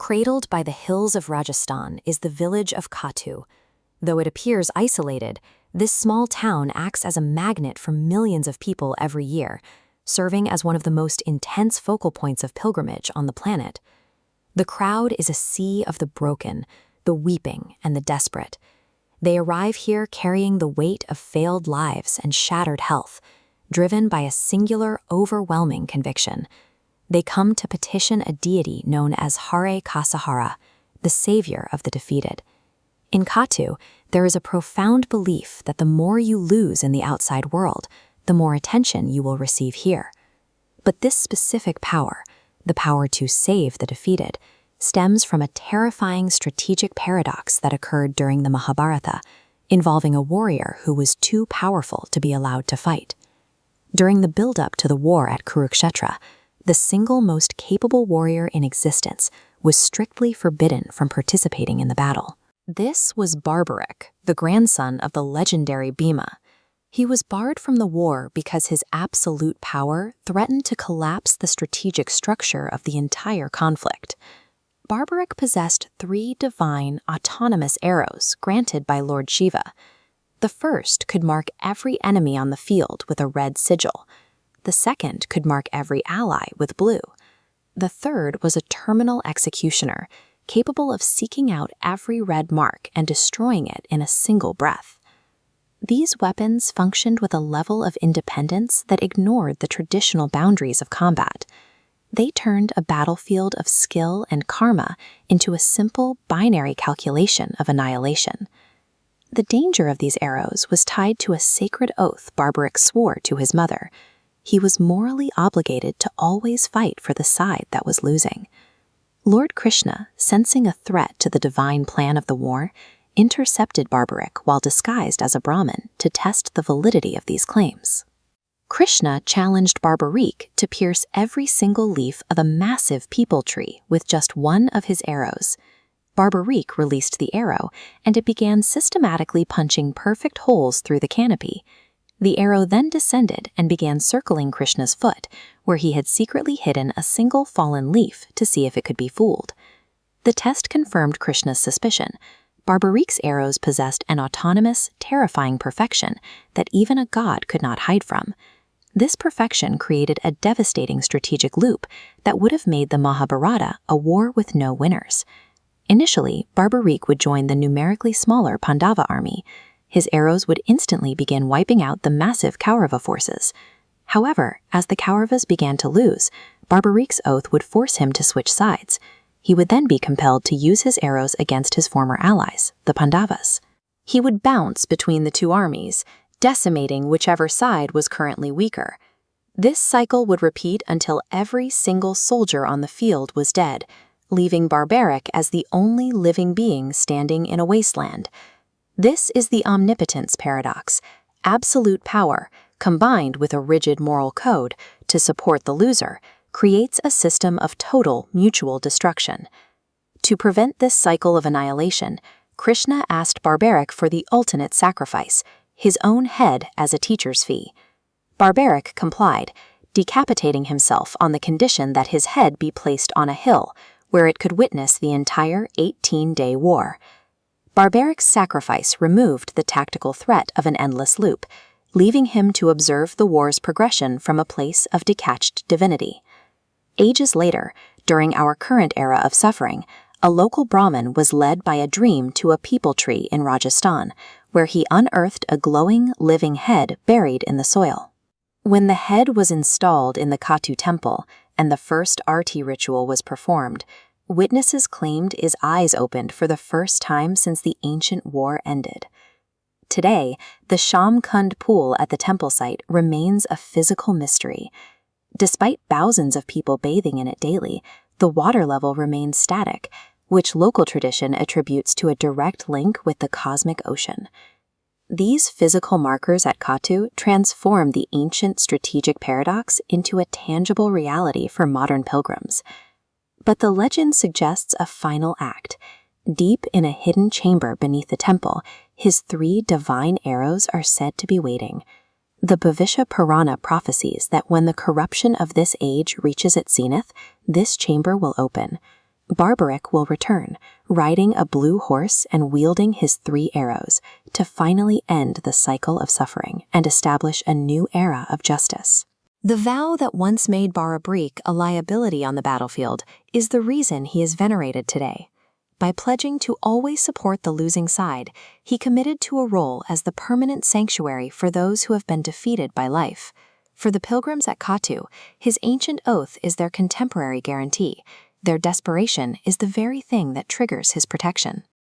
Cradled by the hills of Rajasthan is the village of Khatu. Though it appears isolated, this small town acts as a magnet for millions of people every year, serving as one of the most intense focal points of pilgrimage on the planet. The crowd is a sea of the broken, the weeping, and the desperate. They arrive here carrying the weight of failed lives and shattered health, driven by a singular, overwhelming conviction. They come to petition a deity known as Hare Kasahara, the savior of the defeated. In Khatu, there is a profound belief that the more you lose in the outside world, the more attention you will receive here. But this specific power, the power to save the defeated, stems from a terrifying strategic paradox that occurred during the Mahabharata, involving a warrior who was too powerful to be allowed to fight. During the build-up to the war at Kurukshetra, the single most capable warrior in existence was strictly forbidden from participating in the battle. This was Barbarika, the grandson of the legendary Bhima. He was barred from the war because his absolute power threatened to collapse the strategic structure of the entire conflict. Barbarika possessed 3 divine, autonomous arrows granted by Lord Shiva. The first could mark every enemy on the field with a red sigil. The second could mark every ally with blue. The third was a terminal executioner, capable of seeking out every red mark and destroying it in a single breath. These weapons functioned with a level of independence that ignored the traditional boundaries of combat. They turned a battlefield of skill and karma into a simple binary calculation of annihilation. The danger of these arrows was tied to a sacred oath Barbarika swore to his mother. He was morally obligated to always fight for the side that was losing. Lord Krishna, sensing a threat to the divine plan of the war, intercepted Barbarika while disguised as a Brahmin to test the validity of these claims. Krishna challenged Barbarika to pierce every single leaf of a massive peepal tree with just one of his arrows. Barbarika released the arrow, and it began systematically punching perfect holes through the canopy. The arrow then descended and began circling Krishna's foot, where he had secretly hidden a single fallen leaf to see if it could be fooled. The test confirmed Krishna's suspicion. Barbarika's arrows possessed an autonomous, terrifying perfection that even a god could not hide from. This perfection created a devastating strategic loop that would have made the Mahabharata a war with no winners. Initially, Barbarika would join the numerically smaller Pandava army. His arrows would instantly begin wiping out the massive Kaurava forces. However, as the Kauravas began to lose, Barbarika's oath would force him to switch sides. He would then be compelled to use his arrows against his former allies, the Pandavas. He would bounce between the 2 armies, decimating whichever side was currently weaker. This cycle would repeat until every single soldier on the field was dead, leaving Barbarika as the only living being standing in a wasteland. This is the omnipotence paradox. Absolute power, combined with a rigid moral code to support the loser, creates a system of total mutual destruction. To prevent this cycle of annihilation, Krishna asked Barbarika for the ultimate sacrifice, his own head as a teacher's fee. Barbarika complied, decapitating himself on the condition that his head be placed on a hill, where it could witness the entire 18-day war. Barbarika's sacrifice removed the tactical threat of an endless loop, leaving him to observe the war's progression from a place of detached divinity. Ages later, during our current era of suffering, a local Brahmin was led by a dream to a peepal tree in Rajasthan, where he unearthed a glowing, living head buried in the soil. When the head was installed in the Khatu temple and the first arti ritual was performed, witnesses claimed his eyes opened for the first time since the ancient war ended. Today, the Shyam Kund pool at the temple site remains a physical mystery. Despite thousands of people bathing in it daily, the water level remains static, which local tradition attributes to a direct link with the cosmic ocean. These physical markers at Khatu transform the ancient strategic paradox into a tangible reality for modern pilgrims. But the legend suggests a final act. Deep in a hidden chamber beneath the temple, his 3 divine arrows are said to be waiting. The Bhavisha Purana prophesies that when the corruption of this age reaches its zenith, this chamber will open. Barbarik will return, riding a blue horse and wielding his 3 arrows, to finally end the cycle of suffering and establish a new era of justice. The vow that once made Barbarika a liability on the battlefield is the reason he is venerated today. By pledging to always support the losing side, he committed to a role as the permanent sanctuary for those who have been defeated by life. For the pilgrims at Khatu, his ancient oath is their contemporary guarantee. Their desperation is the very thing that triggers his protection.